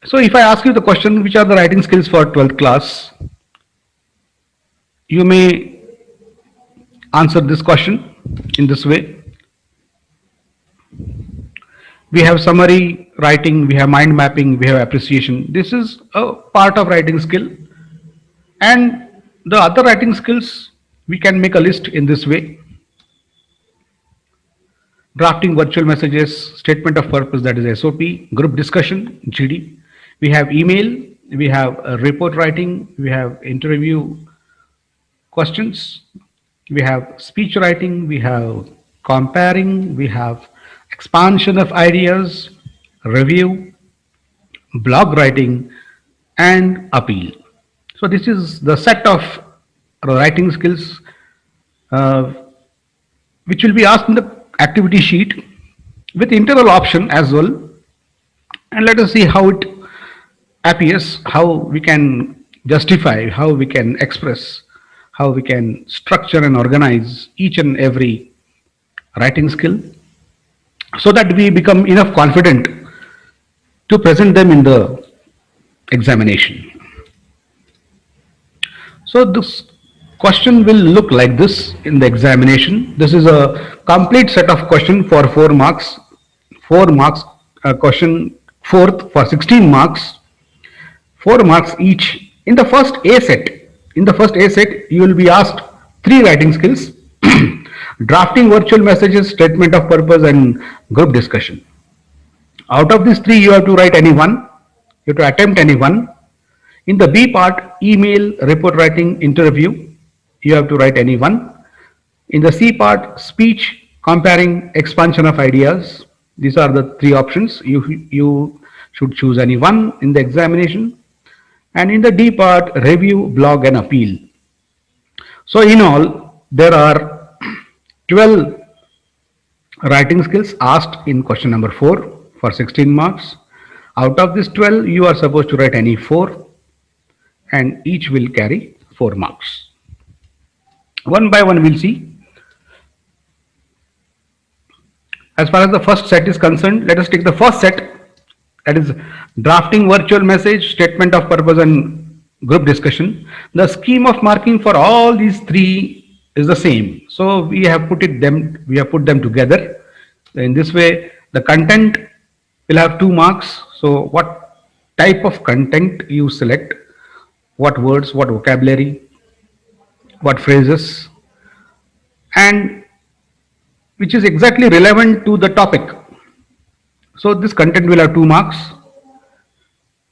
So if I ask you the question, which are the writing skills for 12th class, you may answer this question in this way. We have summary writing, we have mind mapping, we have appreciation. This is a part of writing skill. And the other writing skills, we can make a list in this way. Drafting virtual messages, statement of purpose, that is SOP, group discussion, GD. We have email, we have report writing, we have interview questions, we have speech writing, we have comparing, we have expansion of ideas, review, blog writing, and appeal. So this is the set of writing skills uh, which will be asked in the activity sheet with interval option as well. And let us see how it appears, how we can justify, how we can express, how we can structure and organize each and every writing skill so that we become enough confident to present them in the examination. So this question will look like this in the examination. This is a complete set of question for 4 marks. 4 marks question fourth for 16 marks. 4 marks each. In the first A set, you will be asked 3 writing skills: drafting virtual messages, statement of purpose, and group discussion. Out of these 3, you have to write any one. You have to attempt any one. In the B part, email, report writing, interview, you have to write any one. In the C part, speech, comparing, expansion of ideas. These are the 3 options. You should choose any one in the examination. And in the D part, review, blog, and appeal. So in all, there are 12 writing skills asked in question number 4 for 16 marks. Out of this 12, you are supposed to write any 4, and each will carry 4 marks. One by one we'll see. As far as the first set is concerned, let us take the first set, that is drafting virtual message, statement of purpose, and group discussion. The scheme of marking for all these 3 is the same. So we have put them together. In this way, the content will have 2 marks. So what type of content you select, what words, what vocabulary, what phrases, and which is exactly relevant to the topic. So this content will have 2 marks.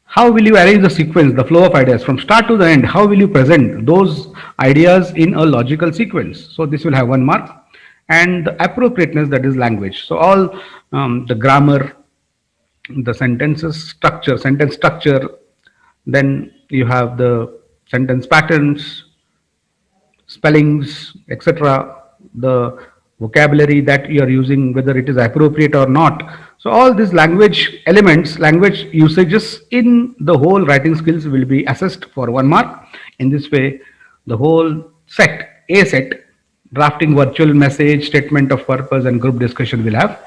How will you arrange the sequence, the flow of ideas from start to the end? How will you present those ideas in a logical sequence? So this will have 1 mark. And the appropriateness, that is language. So all the grammar, the sentence structure, then you have the sentence patterns, spellings, etc., the vocabulary that you are using, whether it is appropriate or not. So all these language elements, language usages in the whole writing skills will be assessed for 1 mark. In this way, the whole set, A set, drafting virtual message, statement of purpose, and group discussion will have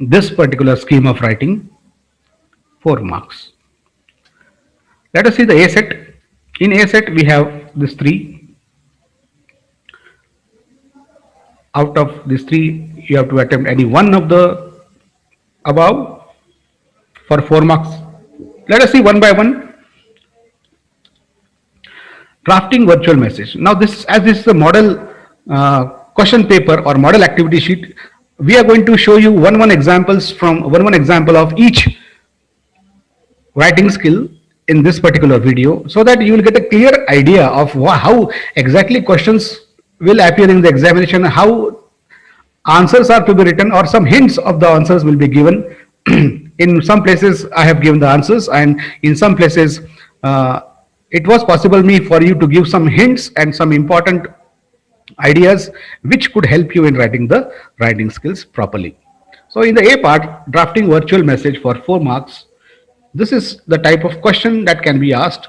this particular scheme of writing 4 marks. Let us see the A set. In A set, we have these 3. Out of these 3, you have to attempt any one of the above for 4 marks. Let us see one by one. Drafting virtual message. Now this is a model question paper or model activity sheet, we are going to show you one example of each writing skill in this particular video, so that you will get a clear idea of how exactly questions will appear in the examination, how answers are to be written, or some hints of the answers will be given. In some places I have given the answers, and in some places it was possible for you to give some hints and some important ideas which could help you in writing the writing skills properly. So in the A part, drafting virtual message for 4 marks, this is the type of question that can be asked.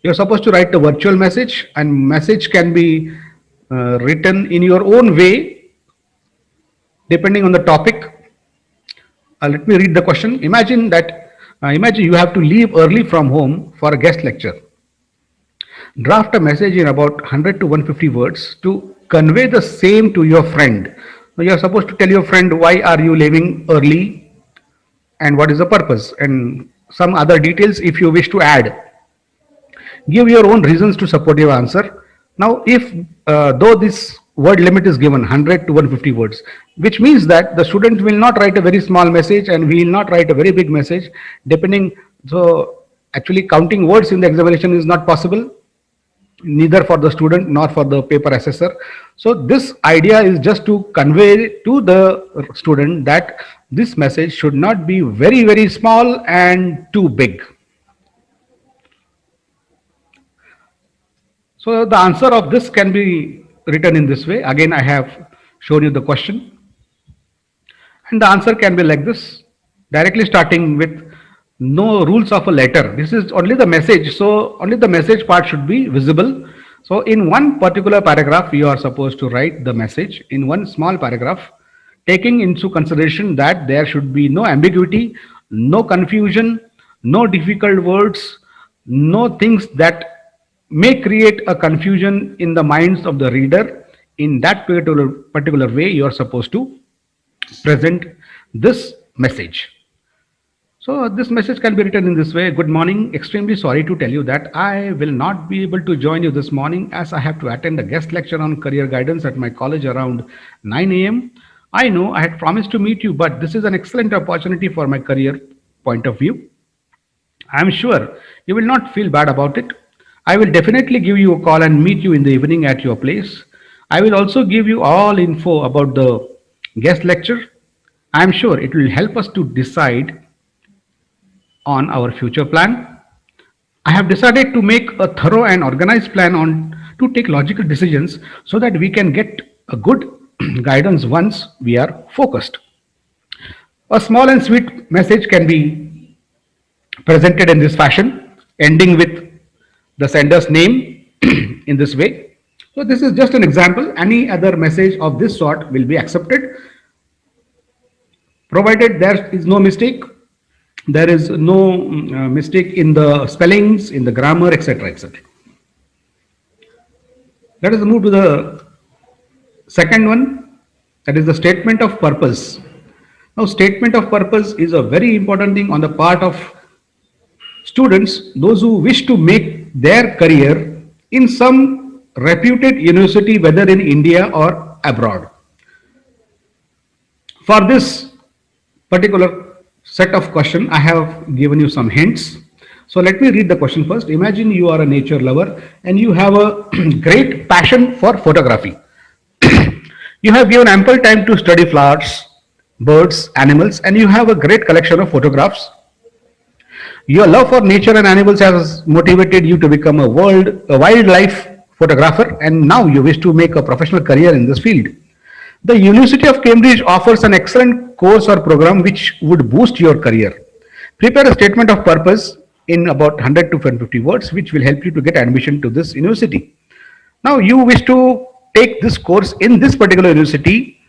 You're supposed to write a virtual message, and message can be written in your own way depending on the topic. Let me read the question. Imagine that Imagine you have to leave early from home for a guest lecture. Draft a message in about 100 to 150 words to convey the same to your friend. Now, you are supposed to tell your friend why are you leaving early and what is the purpose and some other details if you wish to add. Give your own reasons to support your answer. Now, if though this word limit is given 100 to 150 words, which means that the student will not write a very small message and will not write a very big message, depending. So, actually, counting words in the examination is not possible, neither for the student nor for the paper assessor. So, this idea is just to convey to the student that this message should not be very, very small and too big. So the answer of this can be written in this way. Again, I have shown you the question, and the answer can be like this, directly starting with no rules of a letter. This is only the message, so only the message part should be visible. So in one particular paragraph, you are supposed to write the message in one small paragraph, taking into consideration that there should be no ambiguity, no confusion, no difficult words, no things that may create a confusion in the minds of the reader. In that particular way, you are supposed to present this message. So this message can be written in this way. Good morning. Extremely sorry to tell you that I will not be able to join you this morning as I have to attend a guest lecture on career guidance at my college around 9 a.m. I know I had promised to meet you, but this is an excellent opportunity for my career point of view. I am sure you will not feel bad about it. I will definitely give you a call and meet you in the evening at your place. I will also give you all info about the guest lecture. I am sure it will help us to decide on our future plan. I have decided to make a thorough and organized plan on to take logical decisions so that we can get a good guidance once we are focused. A small and sweet message can be presented in this fashion, ending with the sender's name in this way. So this is just an example. Any other message of this sort will be accepted, provided there is no mistake. There is no mistake in the spellings, in the grammar, etc. etc. Let us move to the second one, that is the statement of purpose. Now, statement of purpose is a very important thing on the part of students, those who wish to make their career in some reputed university, whether in India or abroad. For this particular set of question, I have given you some hints. So let me read the question first. Imagine you are a nature lover and you have a great passion for photography. You have given ample time to study flowers, birds, animals, and you have a great collection of photographs. Your love for nature and animals has motivated you to become a wildlife photographer, and now you wish to make a professional career in this field. The University of Cambridge offers an excellent course or program which would boost your career. Prepare a statement of purpose in about 100 to 150 words, which will help you to get admission to this university. Now, you wish to take this course in this particular university,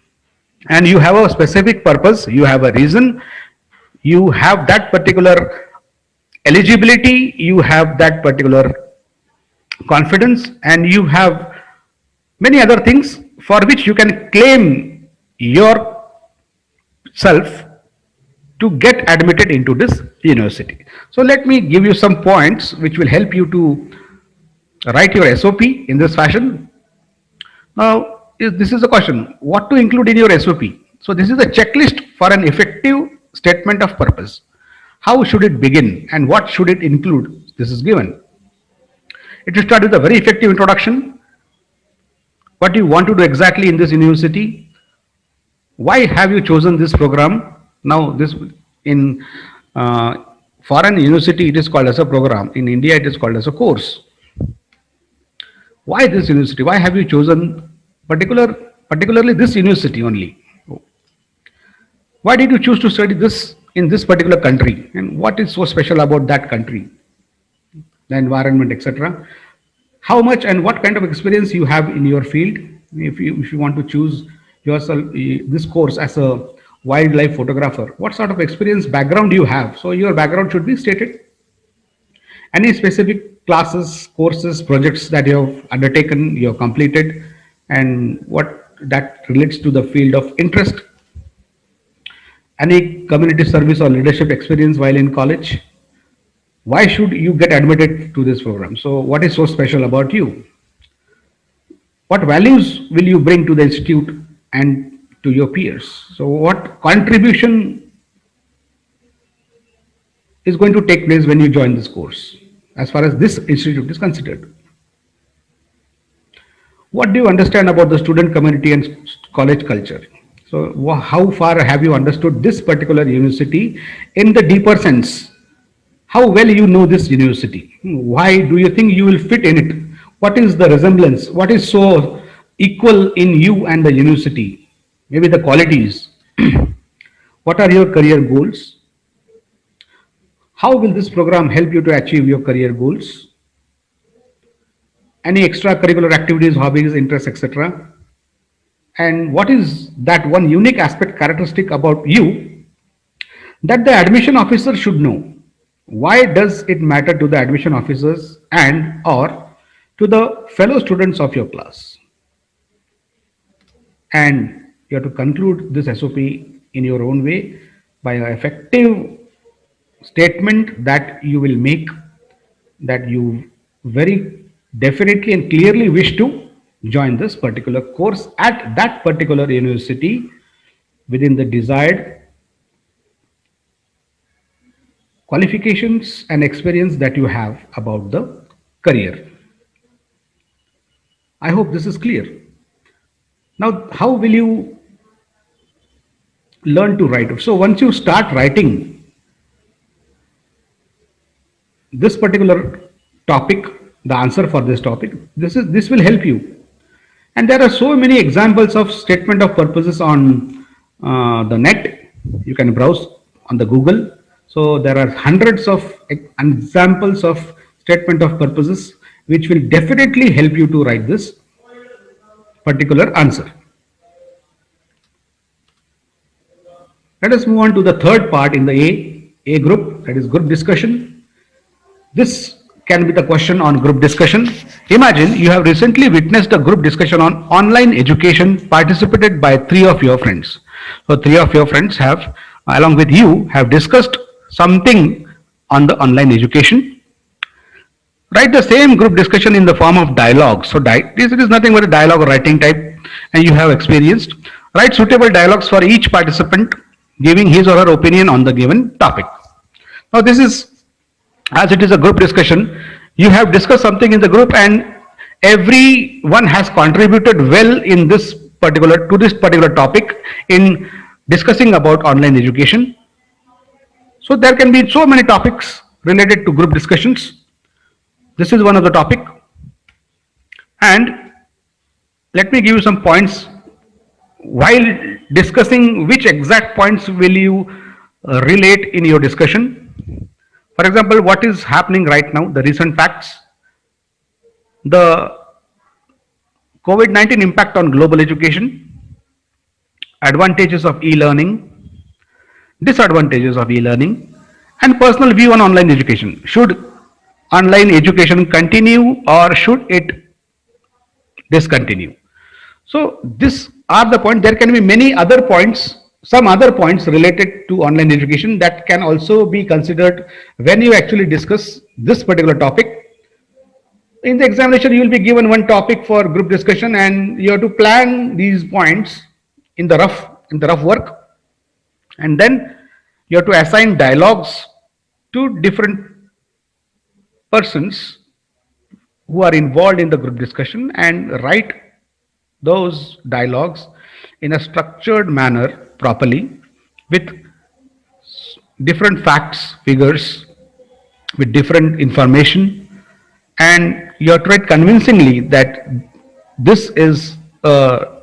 and you have a specific purpose, you have a reason, you have that particular eligibility, you have that particular confidence, and you have many other things for which you can claim yourself to get admitted into this university. So let me give you some points which will help you to write your SOP in this fashion. Now, this is a question, what to include in your SOP? So this is a checklist for an effective statement of purpose. How should it begin and what should it include? This is given. It will start with a very effective introduction. What do you want to do exactly in this university? Why have you chosen this program? Now, this in foreign university it is called as a program. In India it is called as a course. Why this university? Why have you chosen particularly this university only? Why did you choose to study this in this particular country? And what is so special about that country? The environment, etc. How much and what kind of experience you have in your field? If you want to choose yourself this course as a wildlife photographer. What sort of experience background you have? So your background should be stated. Any specific classes, courses, projects that you have undertaken, you have completed, and what that relates to the field of interest. Any community service or leadership experience while in college. Why should you get admitted to this program? So what is so special about you? What values will you bring to the institute and to your peers? So what contribution is going to take place when you join this course as far as this institute is considered? What do you understand about the student community and college culture? So how far have you understood this particular university in the deeper sense? How well you know this university? Why do you think you will fit in it? What is the resemblance? What is so equal in you and the university? Maybe the qualities. What are your career goals? How will this program help you to achieve your career goals? Any extracurricular activities, hobbies, interests, etc. And what is that one unique aspect characteristic about you that the admission officer should know? Why does it matter to the admission officers and or to the fellow students of your class? And you have to conclude this SOP in your own way by an effective statement that you will make, that you very definitely and clearly wish to join this particular course at that particular university within the desired qualifications and experience that you have about the career. I hope this is clear. Now, how will you learn to write? So once you start writing this particular topic, the answer for this topic, this will help you. And there are so many examples of statement of purposes on the net. You can browse on the Google. So there are hundreds of examples of statement of purposes which will definitely help you to write this particular answer. Let us move on to the third part in the A group, that is group discussion. This can be the question on group discussion. Imagine you have recently witnessed a group discussion on online education participated by three of your friends. So three of your friends have, along with you, have discussed something on the online education. Write the same group discussion in the form of dialogue. So this is nothing but a dialogue or writing type, and you have experienced. Write suitable dialogues for each participant giving his or her opinion on the given topic. Now this is, as it is a group discussion, you have discussed something in the group and everyone has contributed well in this particular topic in discussing about online education. So there can be so many topics related to group discussions. This is one of the topic, and let me give you some points while discussing which exact points will you relate in your discussion. For example, what is happening right now, the recent facts, the COVID-19 impact on global education, advantages of e-learning, disadvantages of e-learning, and personal view on online education. Should online education continue or should it discontinue? So these are the points. There can be many other points, some other points related to online education that can also be considered when you actually discuss this particular topic. In the examination, you will be given one topic for group discussion, and you have to plan these points in the rough work, and then you have to assign dialogues to different persons who are involved in the group discussion and write those dialogues in a structured manner properly with different facts, figures, with different information, and you have to write convincingly that this is a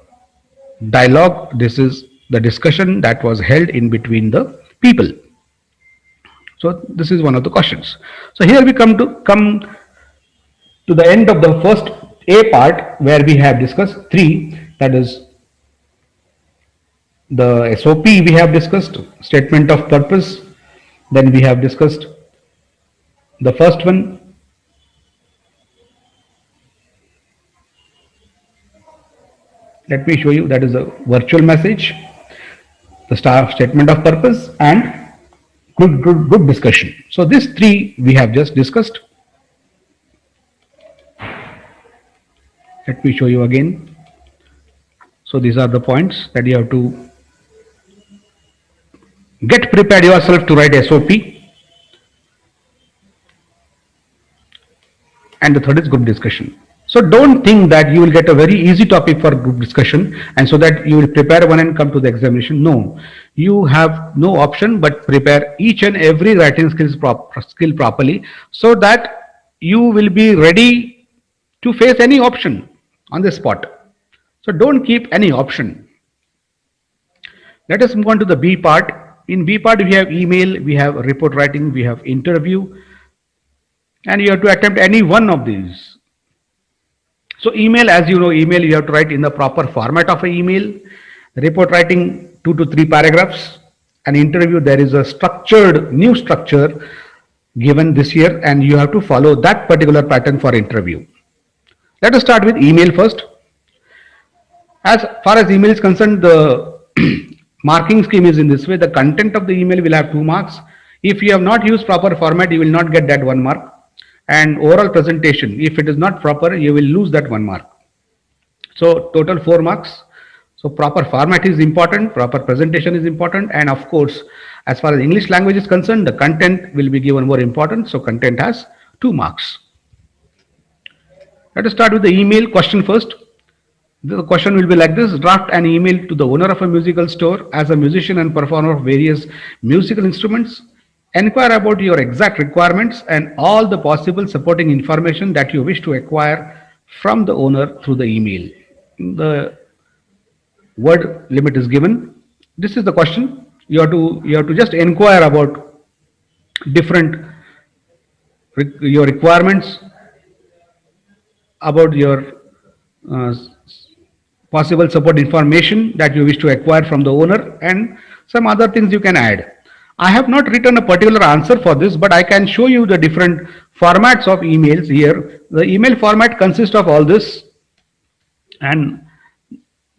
dialogue, this is the discussion that was held in between the people. So this is one of the questions. So here we come to the end of the first A part, where we have discussed three, that is The SOP we have discussed, statement of purpose. Then we have discussed the first one. Let me show you, that is a virtual message, the statement of purpose, and group discussion. So these three we have just discussed. Let me show you again. So these are the points that you have to get prepared yourself to write SOP. And the third is group discussion. So don't think that you will get a very easy topic for group discussion and so that you will prepare one and come to the examination. No, you have no option but prepare each and every writing skill properly so that you will be ready to face any option on the spot. So don't keep any option. Let us move on to the B part. In B part, we have email, we have report writing, we have interview, and you have to attempt any one of these. So email, as you know, email you have to write in the proper format of an email. Report writing 2 to 3 paragraphs. An interview, there is a structured new structure given this year and you have to follow that particular pattern for interview. Let us start with email first. As far as email is concerned, the marking scheme is in this way. The content of the email will have 2 marks. If you have not used proper format, you will not get that 1 mark. And overall presentation, if it is not proper, you will lose that 1 mark. So total 4 marks. So proper format is important, proper presentation is important, and of course, as far as English language is concerned, the content will be given more important. So content has 2 marks. Let us start with the email question first. The question will be like this: draft an email to the owner of a musical store as a musician and performer of various musical instruments. Enquire about your exact requirements and all the possible supporting information that you wish to acquire from the owner through the email. The word limit is given. This is the question. You have to just inquire about different your requirements, about your uh, possible support information that you wish to acquire from the owner, and some other things you can add. I have not written a particular answer for this, but I can show you the different formats of emails here. The email format consists of all this, and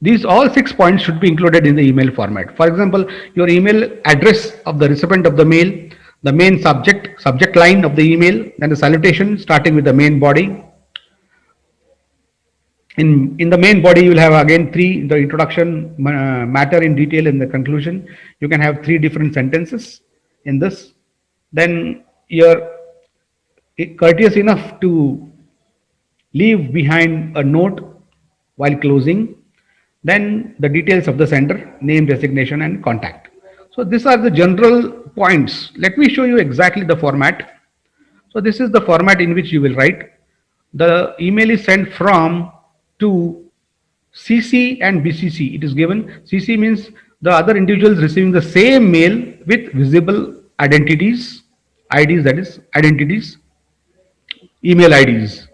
these all 6 points should be included in the email format. For example, your email address of the recipient of the mail, the main subject line of the email, then the salutation starting with the main body. In the main body, you will have again 3, the introduction, matter in detail, in the conclusion. You can have 3 different sentences in this. Then you're courteous enough to leave behind a note while closing. Then the details of the sender, name, designation, and contact. So these are the general points. Let me show you exactly the format. So this is the format in which you will write. The email is sent from to CC and BCC. It is given. CC means the other individuals receiving the same mail with visible identities, IDs, that is identities, email IDs.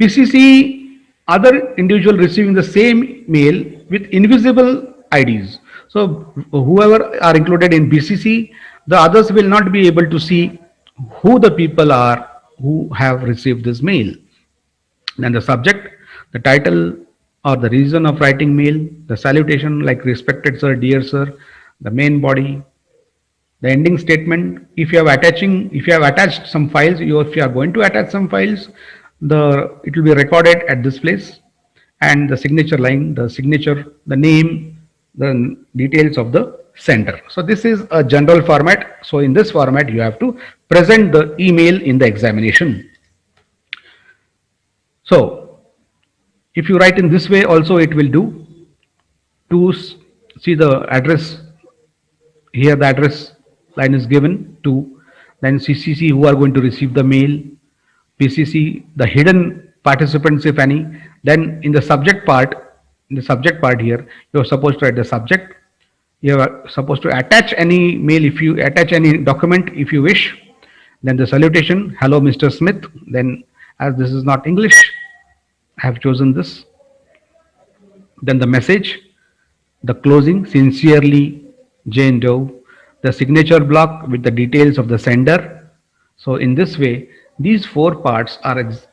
PCC, other individual receiving the same mail with invisible IDs. So whoever are included in BCC, the others will not be able to see who the people are who have received this mail. Then the subject, the title or the reason of writing mail, the salutation like respected sir, dear sir, the main body, the ending statement. If you have attached some files, if you are going to attach some files, it will be recorded at this place, and the signature line, the signature, the name, the details of the sender. So this is a general format. So in this format, you have to present the email in the examination. So if you write in this way also, it will do. To see the address, here the address line is given to, then CCC who are going to receive the mail, PCC the hidden participants if any. Then in the subject part here, you are supposed to write the subject. You are supposed to attach any mail, if you attach any document if you wish. Then the salutation, hello Mr. Smith. Then as this is not English, I have chosen this. Then the message, the closing, sincerely Jane Doe, the signature block with the details of the sender. So in this way, these four parts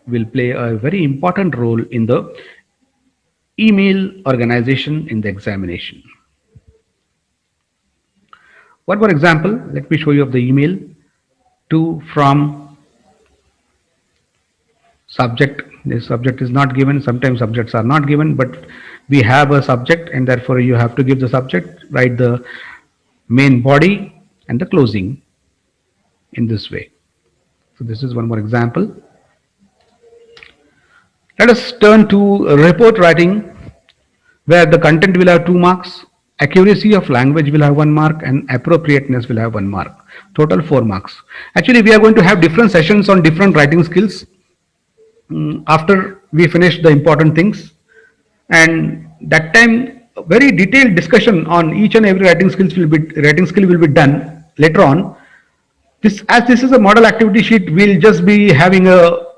will play a very important role in the email organization in the examination. One more example, let me show you of the email to from subject. The subject is not given, sometimes subjects are not given, but we have a subject and therefore you have to give the subject, write the main body and the closing in this way. So this is one more example. Let us turn to report writing, where the content will have 2 marks, accuracy of language will have 1 mark, and appropriateness will have 1 mark. Total 4 marks. Actually, we are going to have different sessions on different writing skills after we finish the important things, and that time very detailed discussion on each and every writing skill will be done later on. This is a model activity sheet, we'll just be having a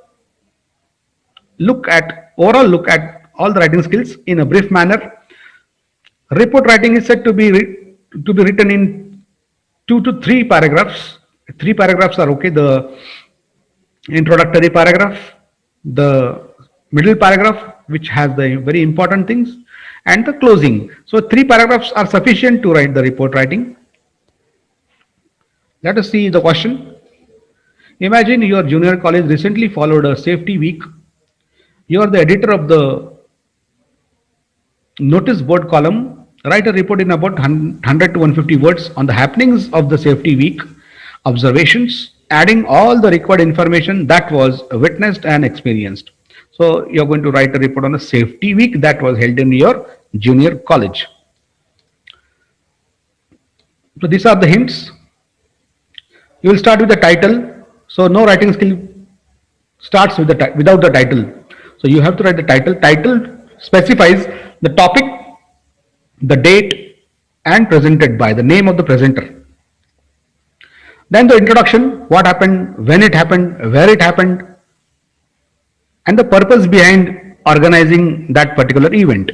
overall look at all the writing skills in a brief manner. Report writing is said to be written in 2 to 3 paragraphs. 3 paragraphs are okay. The introductory paragraph, the middle paragraph, which has the very important things, and the closing. So 3 paragraphs are sufficient to write the report writing. Let us see the question. Imagine your junior college recently followed a safety week. You are the editor of the notice board column. Write a report in about 100 to 150 words on the happenings of the safety week, observations, adding all the required information that was witnessed and experienced. So you're going to write a report on a safety week that was held in your junior college. So these are the hints. You will start with the title. So no writing skill starts with without the title. So you have to write the title. Title specifies the topic, the date, and presented by, the name of the presenter. Then the introduction, what happened, when it happened, where it happened, and the purpose behind organizing that particular event.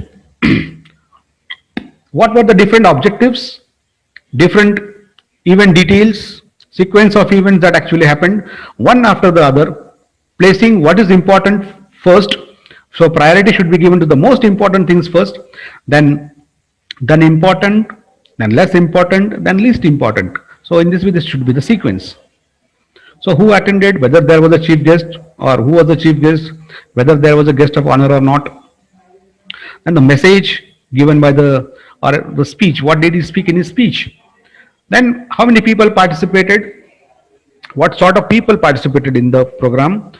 What were the different objectives, different event details, sequence of events that actually happened, one after the other, placing what is important first. So priority should be given to the most important things first, then important, then less important, then least important. So in this way, this should be the sequence. So who attended, whether there was a chief guest or who was the chief guest, whether there was a guest of honor or not, and the message given by the speech, what did he speak in his speech, then how many people participated, what sort of people participated in the program,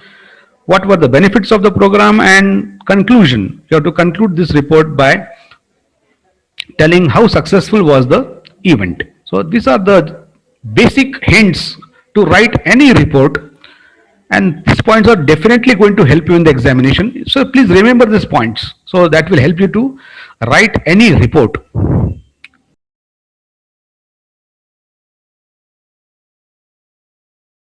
what were the benefits of the program, and conclusion. You have to conclude this report by telling how successful was the event. So these are the basic hints to write any report, and these points are definitely going to help you in the examination. So please remember these points, so that will help you to write any report.